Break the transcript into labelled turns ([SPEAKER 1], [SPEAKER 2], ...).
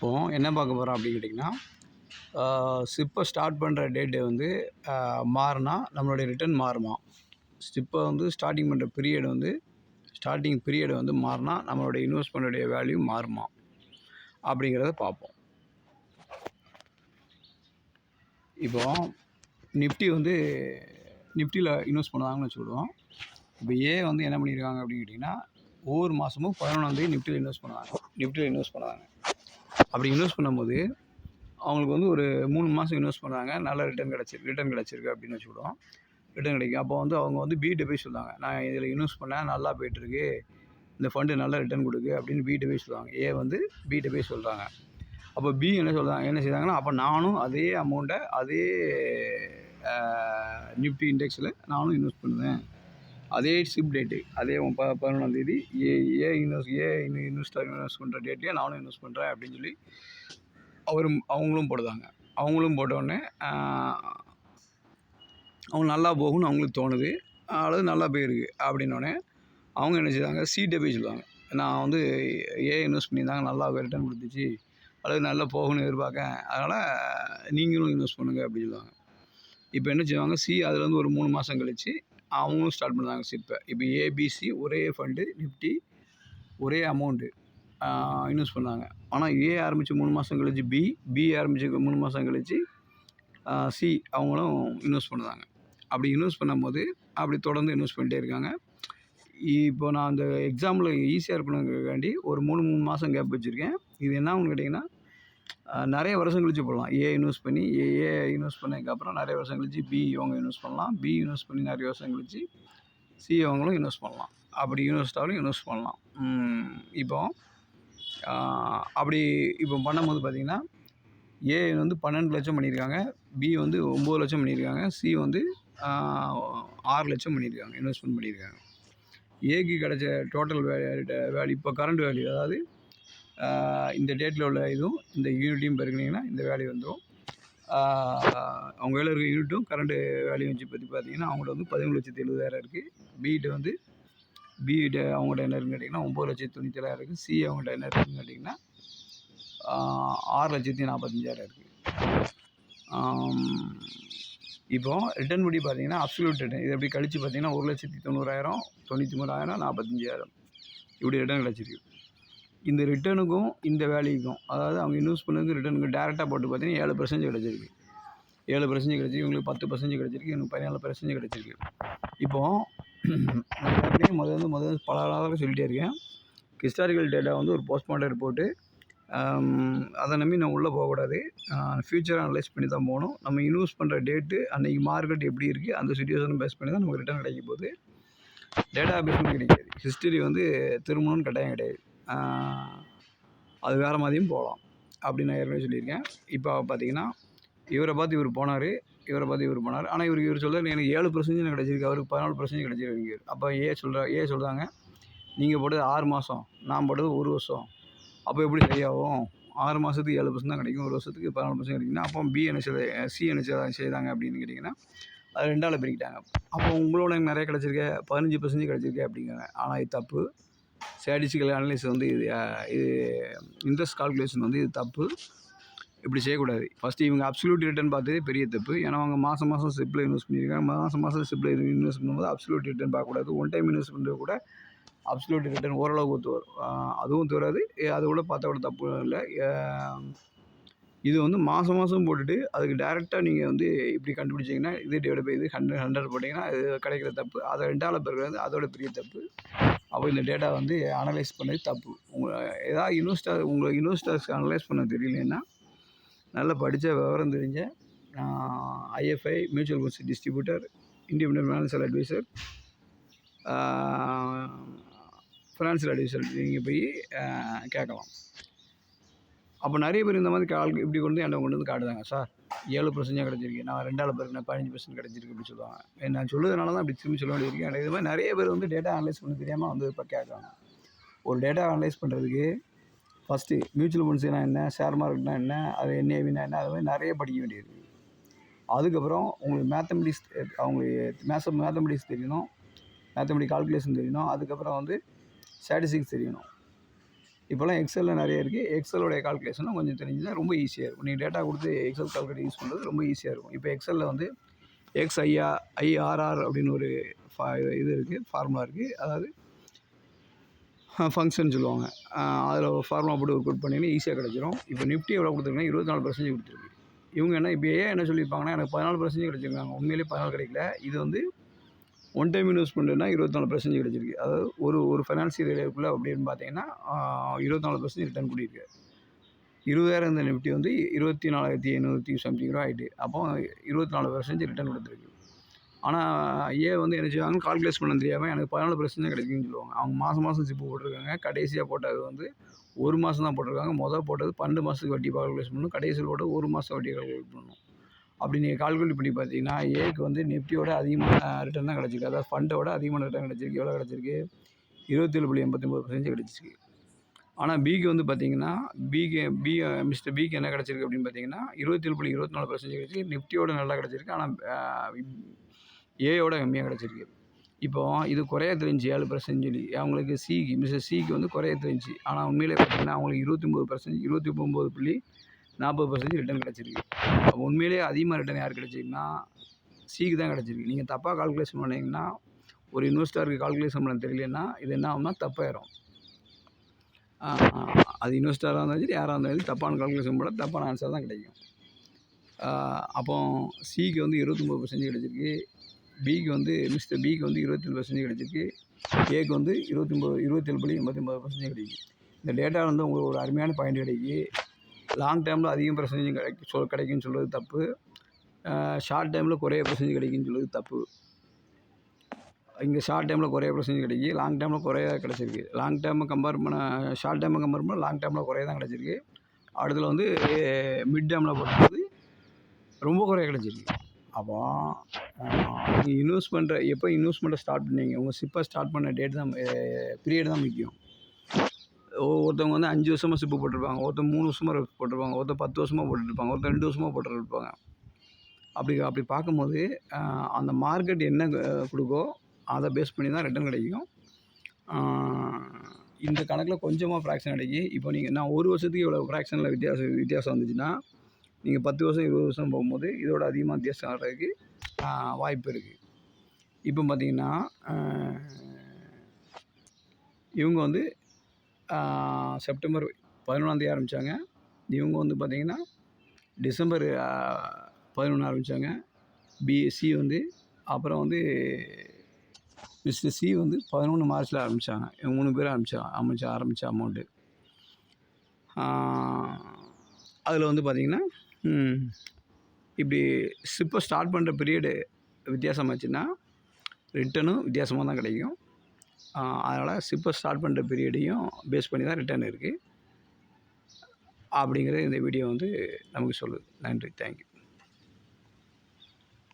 [SPEAKER 1] இப்போது என்ன பார்க்க போகிறோம் அப்படின்னு கேட்டிங்கன்னா, ஸ்டிப்பை ஸ்டார்ட் பண்ணுற டேட்டு வந்து மாறினா நம்மளுடைய ரிட்டர்ன் மாறுமா? ஸ்டிப்பை வந்து ஸ்டார்டிங் பீரியட் வந்து மாறினா நம்மளுடைய இன்வெஸ்ட்மெண்ட்டுடைய வேல்யூ மாறுமா? அப்படிங்கிறத பார்ப்போம். இப்போது நிஃப்டியில் இன்வெஸ்ட் பண்ணுவாங்கன்னு வச்சுக்கிடுவோம். இப்போ வந்து என்ன பண்ணியிருக்காங்க அப்படின்னு கேட்டிங்கன்னா, ஒவ்வொரு மாதமும் 11ஆந்தேதி நிஃப்டியில் இன்வெஸ்ட் பண்ணுவாங்க. அப்படி இன்வெஸ்ட் பண்ணும்போது அவங்களுக்கு வந்து ஒரு 3 மாதம் இன்வெஸ்ட் பண்ணுறாங்க, நல்ல ரிட்டர்ன் கிடச்சிருக்கு அப்படின்னு வச்சுக்கிடுவோம். ரிட்டர்ன் கிடைக்கும். அப்போ வந்து அவங்க வந்து பிகிட்ட போய் சொல்லுவாங்க, நான் இதில் இன்வெஸ்ட் பண்ணேன், நல்லா போய்ட்டுருக்கு, இந்த ஃபண்டு நல்ல ரிட்டர்ன் கொடுக்கு அப்படின்னு பிகிட்ட போய் சொல்லுவாங்க. வந்து பிகிட்ட போய் சொல்கிறாங்க. அப்போ என்ன செய்தாங்கன்னா, அப்போ நானும் அதே அமௌண்ட்டை அதே நிஃப்டி இண்டெக்ஸில் நானும் இன்வெஸ்ட் பண்ணுவேன். அதே ஸ்டிப் டேட்டு அதே 11ஆந்தேதி இன்வெஸ்ட் பண்ணுற டேட்லேயே நானும் இன்வெஸ்ட் பண்ணுறேன் அப்படின்னு சொல்லி அவங்களும் போடுதாங்க. அவங்களும் போட்டோடனே அவங்க நல்லா போகும்னு அவங்களுக்கு தோணுது, அல்லது நல்லா போயிருக்கு அப்படின்னோடனே அவங்க என்ன செய்வாங்க, சீட்டை போய் சொல்லுவாங்க, நான் வந்து இன்வெஸ்ட் பண்ணியிருந்தாங்க, நல்லா ரிட்டர்ன் கொடுத்துச்சு, அல்லது நல்லா போகணும்னு எதிர்பார்க்கேன், அதனால் நீங்களும் இன்வெஸ்ட் பண்ணுங்கள் அப்படின்னு சொல்லுவாங்க. இப்போ என்ன செய்வாங்க, அதில் வந்து ஒரு 3 மாதம் கழித்து அவங்களும் ஸ்டார்ட் பண்ணுறாங்க ஸ்டிப்பை. இப்போ ஏபிசி ஒரே ஃபண்டு நிஃப்டி ஒரே அமௌண்ட்டு இன்வெஸ்ட் பண்ணாங்க. ஆனால் ஆரம்பித்து 3 மாதம் கழிச்சு பி ஆரம்பித்து 3 மாதம் கழிச்சு அவங்களும் இன்வெஸ்ட் பண்ணுறாங்க. அப்படி இன்வெஸ்ட் பண்ணும்போது அப்படி தொடர்ந்து இன்வெஸ்ட் பண்ணிட்டே இருக்காங்க. இப்போ நான் அந்த எக்ஸாம்பிள் ஈஸியாக இருக்கணுங்கிறதுக்காண்டி ஒரு 3 மாதம் கேப் வச்சுருக்கேன். இது என்ன ஆகுன்னு கேட்டிங்கன்னா, நிறைய வருஷம் கழிச்சு போடலாம். இன்வெஸ்ட் பண்ணி இன்வெஸ்ட் பண்ணதுக்கப்புறம் நிறைய வருஷம் கழிச்சு இவங்க இன்வெஸ்ட் பண்ணலாம். இன்வெஸ்ட் பண்ணி நிறைய வருஷம் கழிச்சு அவங்களும் இன்வெஸ்ட் பண்ணலாம். அப்படி இன்வெஸ்ட் பண்ணலாம். இப்போ பண்ணும்போது பார்த்திங்கன்னா, வந்து 12 லட்சம் பண்ணியிருக்காங்க, வந்து 9 லட்சம் பண்ணியிருக்காங்க, வந்து 6 லட்சம் பண்ணியிருக்காங்க, இன்வெஸ்ட்மெண்ட் பண்ணியிருக்காங்க. கிடைச்ச டோட்டல் வேல்யூ இப்போ கரண்ட் வேல்யூ, அதாவது இந்த டேட்டில் உள்ள இதுவும் இந்த யூனிட்டையும் பெருக்கினீங்கன்னா இந்த வேல்யூ வந்துடும். அவங்க வேலை இருக்க யூனிட்டும் கரண்ட் வேல்யூ வச்சு பற்றி பார்த்தீங்கன்னா அவங்கள்ட்ட வந்து 13,70,000 இருக்குது. வந்து அவங்கள்ட்ட என்ன இருக்குன்னு கேட்டிங்கன்னா 9,97,000 இருக்குது. அவங்கள்ட்ட என்ன இருக்குன்னு கேட்டிங்கன்னா 6,45,000 இருக்குது. இப்போ ரிட்டர்ன் படி பார்த்தீங்கன்னா அப்சல்யூட் ரிட்டர்ன் இது எப்படி கழிச்சு பார்த்தீங்கன்னா 1,90,000, 93,000, 45,000 இப்படி ரிட்டர்ன் கிடச்சிருக்கு. இந்த ரிட்டர்னுக்கும் இந்த வேல்யூக்கும், அதாவது அவங்க இன்வெஸ்ட் பண்ணதுக்கு ரிட்டர்னுக்கு டேரெக்டாக போட்டு பார்த்தீங்கன்னா 7% கிடச்சிருக்கு. 7% கிடச்சிருக்கு, இவங்களுக்கு 10% கிடச்சிருக்கு, இவங்களுக்கு 14% கிடச்சிருக்கு. இப்போது முதல்ல பல நாளாக சொல்லிகிட்டே இருக்கேன், ஹிஸ்டாரிக்கல் டேட்டா வந்து ஒரு போஸ்ட்மார்ட்டம் ரிப்போர்ட்டு, அதை நம்பி நம்ம உள்ளே போகக்கூடாது. ஃப்யூச்சரை அனலைஸ் பண்ணி தான் போகணும். நம்ம இன்வெஸ்ட் பண்ணுற டேட்டு அன்றைக்கி மார்க்கெட் எப்படி இருக்குது அந்த சிச்சுவேஷனை பேஸ் பண்ணி தான் நமக்கு ரிட்டர்ன் கிடைக்க போகுது. டேட்டா பேஸ் பண்ணி கிடைக்காது. ஹிஸ்டரி வந்து திரும்பணும்னு கட்டாயம் கிடையாது. அது வேறு மாதிரியும் போகலாம் அப்படின்னு நான் ஏற்கனவே சொல்லியிருக்கேன். இப்போ பார்த்தீங்கன்னா இவரை பார்த்து இவர் போனார். ஆனால் இவர் சொல்கிறார் எனக்கு 7% கிடச்சிருக்கு, அவருக்கு 14% கிடச்சிருக்கு. அப்போ சொல்கிறாங்க நீங்கள் போட்டது 6 மாதம், நான் போட்டது 1 வருஷம், அப்போ எப்படி சரியாகும்? 6 மாதத்துக்கு 7% தான் கிடைக்கும், 1 வருஷத்துக்கு 14% கிடைக்குன்னா அப்போ என்ன செய்தாங்க அப்படின்னு கேட்டிங்கன்னா அது 2ஆல் பிரிக்கிட்டாங்க. அப்போ உங்களோட நிறைய கிடச்சிருக்கு, 15% கிடச்சிருக்கு அப்படிங்கிறாங்க. ஆனால் இது தப்பு. ஸ்டாட்டிஸ்டிக்கல் அனலைஸ் வந்து இது இன்ட்ரெஸ்ட் கால்குலேஷன் வந்து இது தப்பு. இப்படி செய்யக்கூடாது. ஃபஸ்ட்டு இவங்க அப்சல்யூட் ரிட்டர்ன் பார்த்ததே பெரிய தப்பு. ஏன்னா அவங்க மாதம் ஸ்டிப்பில் இன்வெஸ்ட் பண்ணியிருக்காங்க. மாதம் ஸ்டிப்பில் இன்வெஸ்ட் பண்ணும்போது அப்சல்யூட் ரிட்டர்ன் பார்க்கக்கூடாது. ஒன் டைம் இன்வெஸ்ட் பண்ணுறது கூட அப்சல்யூட் ரிட்டர்ன் ஓரளவுக்கு ஒத்து வரும், அதுவும் வராது. அதை கூட பார்த்தா கூட தப்பு இல்லை. இது வந்து மாதம் போட்டுட்டு அதுக்கு டேரெக்டாக நீங்கள் வந்து இப்படி கண்டுபிடிச்சிங்கன்னா இது டிவைட் பை இது 100 போட்டிங்கன்னா இது கிடைக்கிற தப்பு. அதை 2ஆல் பெருக்கிறது அதோட பெரிய தப்பு. அப்போ இந்த டேட்டா வந்து அனலைஸ் பண்ணது தப்பு. உங்களுக்கு இன்வெஸ்டர்ஸ் அனலைஸ் பண்ண தெரியலன்னா நல்லா படித்த விவரம் தெரிஞ்ச IFI mutual funds distributor, independent financial advisor, நீங்கள் போய் கேட்கலாம். அப்போ நிறைய பேர் இந்த மாதிரி இப்படி கொண்டு வந்து காட்டுதாங்க, சார் 7% கிடச்சிருக்கு, நான் 2ஆல் பெருக்கினா 15% கிடச்சிருக்கு அப்படி சொல்லுவாங்க. நான் சொல்லுறதுனால தான் அப்படி திரும்பி சொல்ல வேண்டியிருக்கேன். இது மாதிரி நிறைய பேர் வந்து டேட்டா அனலைஸ் பண்ண தெரியாமல் வந்து இப்போ கேட்குறாங்க. ஒரு டேட்டா அனலைஸ் பண்ணுறதுக்கு ஃபஸ்ட்டு மியூச்சுவல் ஃபண்ட்ஸ்னா என்ன, ஷேர் மார்க்கெட்னா என்ன, அது என்ஏவினா என்ன, அது மாதிரி நிறைய படிக்க வேண்டியது. அதுக்கப்புறம் உங்களுக்கு மேத்தமெட்டிக்ஸ் தெரியணும், மேத்தமெட்டிக் கால்குலேஷன் தெரியணும், அதுக்கப்புறம் வந்து ஸ்டாட்டிஸ்டிக்ஸ் தெரியணும். இப்போலாம் எக்ஸலில் நிறைய இருக்குது. எக்ஸலோடைய கால்குலேஷனும் கொஞ்சம் தெரிஞ்சுன்னா ரொம்ப ஈஸியாக இருக்கும். நீங்கள் டேட்டா கொடுத்து எக்ஸல் கால்குலேட்டர் யூஸ் பண்ணுறது ரொம்ப ஈஸியாக இருக்கும். இப்போ எக்ஸலில் வந்து ஐஆர்ஆர் அப்படின்னு ஒரு இது இருக்குது, ஃபார்முலா இருக்குது. அதாவது ஃபங்க்ஷன் சொல்லுவாங்க. அதில் ஃபார்முலா போட்டு ஒர்க் அவுட் பண்ணிங்கன்னா ஈஸியாக கிடச்சிரும். இப்போ நிஃப்டி எவ்வளோ கொடுத்துருக்குன்னா 24% கொடுத்துருக்கு. இவங்க என்ன இப்போ ஏன் என்ன சொல்லியிருப்பாங்கன்னா எனக்கு 14% கிடச்சிருக்காங்க. உண்மையிலேயே 14 கிடைக்கல. இது வந்து ஒன் டைம் இன்வெஸ்ட்மெண்ட்னா 24% கிடச்சிருக்கு. அதாவது ஒரு ஃபைனான்சியல் இயருக்குள்ளே அப்படின்னு பார்த்தீங்கன்னா 24% ரிட்டர்ன் கூட்டியிருக்கு. 20,000 இருந்த நிஃப்டி வந்து 24,800 சம்திங் ரூபா ஆகிட்டு. அப்போ 24% ரிட்டர்ன் கொடுத்துருக்கு. ஆனால் வந்து என்ன செய்வாங்க, கால்குலேஷன் பண்ண தெரியாமல் எனக்கு 14% கிடைக்குன்னு சொல்லுவாங்க. அவங்க மாதம் சிப்பு போட்டிருக்காங்க. கடைசியாக போட்டது வந்து 1 மாதம் தான் போட்டிருக்காங்க. போட்டது 12 மாதத்துக்கு வட்டி கால்குலேஷன் பண்ணணும். கடைசியில் போட்டது 1 மாதம் வட்டி கால்குலேட் பண்ணணும். அப்படி நீங்கள் கால்குலேட் பண்ணி பார்த்தீங்கன்னா ஏக்கு வந்து நிஃப்டியோட அதிகமான ரிட்டர்ன் தான் கிடச்சிருக்கு. அதாவது ஃபண்டோட அதிகமான ரிட்டர்ன் கிடச்சிருக்கு. எவ்வளோ கிடச்சிருக்கு? 27.89% கிடச்சிருக்கு. ஆனால் பிக்கு வந்து பார்த்தீங்கன்னா மிஸ்டர் பிக்கு என்ன கிடச்சிருக்கு அப்படின்னு பார்த்தீங்கன்னா 27.24% கிடச்சிருக்கு. நிஃப்டியோட நல்லா கிடச்சிருக்கு. ஆனால் ஏயோட கம்மியாக கிடச்சிருக்கு. இப்போ இது குறைய தெரிஞ்சு 7% சொல்லி அவங்களுக்கு மிஸ்டர் சிக்கு வந்து குறைய தெரிஞ்சு. ஆனால் உண்மையிலே பார்த்தீங்கன்னா அவங்களுக்கு 29.40% ரிட்டர்ன் கிடச்சிருக்கு. அப்போ உண்மையிலேயே அதிகமாக ரிட்டர்ன் யார் கிடச்சிருக்குன்னா சிக்கு தான் கிடச்சிருக்கு. நீங்கள் தப்பாக கால்குலேஷன் பண்ணிங்கன்னா ஒரு இன்வெஸ்டருக்கு கால்குலேஷன் பண்ண தெரியலன்னா இது என்ன ஆகும்னா தப்பாயிரும். அது இன்வெஸ்டராக இருந்தாலும் சரி யாராக இருந்தாலும் தப்பான கால்குலேஷன் போட தப்பான ஆன்சர் தான் கிடைக்கும். அப்போ சிக்கு வந்து 29% கிடச்சிருக்கு. மிஸ்டர் பிக்கு வந்து 27% கிடச்சிருக்கு. ஏக்கு வந்து 27.89% கிடைக்கும். இந்த டேட்டா வந்து உங்களுக்கு ஒரு அருமையான பாயிண்ட் கிடைக்கி. லாங் டேர்மில் அதிகம் பர்சன்டேஜ் கிடைக்குன்னு சொல்கிறது தப்பு. ஷார்ட் டைமில் குறைய பர்சன்டேஜ் கிடைக்குன்னு சொல்கிறது தப்பு. இங்கே ஷார்ட் டைமில் குறைய பர்சன்டேஜ் கிடைக்கி, லாங் டைமில் குறைய கிடச்சிருக்கு. ஷார்ட் டைமை கம்பேர் பண்ண லாங் டைமில் குறைய தான் கிடச்சிருக்கு. அடுத்தது வந்து மிட் டேர்மில் போடும்போது ரொம்ப குறைய கிடச்சிருக்கு. அப்போ நீங்கள் எப்போ இன்வெஸ்ட்மெண்ட்டை ஸ்டார்ட் பண்ணீங்க, உங்கள் சிப்பை ஸ்டார்ட் பண்ண டேட் தான் பீரியட் தான் முக்கியம். ஒருத்தவங்க வந்து 5 வருஷமாக சிப்பு போட்டிருப்பாங்க, ஒருத்தர் 3 வருஷமாக போட்டிருப்பாங்க, ஒருத்தர் 10 வருஷமாக போட்டுருப்பாங்க, ஒருத்தர் 2 வருஷமாக போட்டுருப்பாங்க. அப்படி பார்க்கும்போது அந்த மார்க்கெட் என்ன கொடுக்கோ அதை பேஸ் பண்ணி தான் ரிட்டர்ன் கிடைக்கும். இந்த கணக்கில் கொஞ்சமாக ஃப்ராக்ஷன் கிடைக்கி. இப்போ நான் 1 வருஷத்துக்கு இவ்வளோ ஃப்ராக்ஷனில் வித்தியாசம் வந்துச்சுன்னா நீங்கள் 10 வருஷம் 20 வருஷம் போகும்போது இதோட அதிகமாக வித்தியாசம் வர்றதுக்கு வாய்ப்பு இருக்குது. இப்போ பார்த்திங்கன்னா இவங்க வந்து செப்டம்பர் 11 ஆரம்பித்தாங்க. இவங்க வந்து பார்த்திங்கன்னா டிசம்பர் 11 ஆரம்பித்தாங்க. சி வந்து அப்புறம் வந்து மிஸ்டர் சி வந்து 11 மார்ச்சில் ஆரம்பித்தாங்க. இவங்க 3 பேர் ஆரம்பித்த அமௌண்ட்டு. அதில் வந்து பார்த்திங்கன்னா இப்படி சிப்பை ஸ்டார்ட் பண்ணுற பீரியடு வித்தியாசமாச்சுன்னா ரிட்டனும் வித்தியாசமாக தான் கிடைக்கும். அதனால் சிப்பை ஸ்டார்ட் பண்ணுற பீரியடையும் பேஸ் பண்ணி தான் ரிட்டர்ன் இருக்குது அப்படிங்கிறது இந்த வீடியோ வந்து நமக்கு சொல்லுது. நன்றி, தேங்க்யூ.